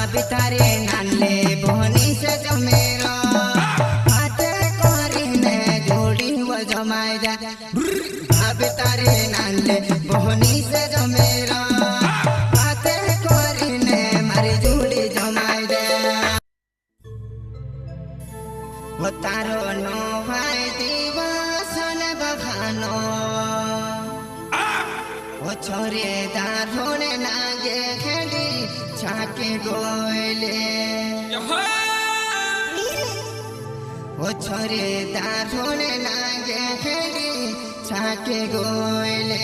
भाभी तारे नाले बहनी से जमेरा हाथे करीने जोड़ी वो जमाए जा भाभी तारे नाले बहनी से जमेरा हाथे करीने मारी जोड़ी जमाए जा वो तारो नो भाई दिवस ने बखानो वो छोरे दारोने नागे खेली छाके गोयले वो छोरे दारोने नागे खेली छाके गोयले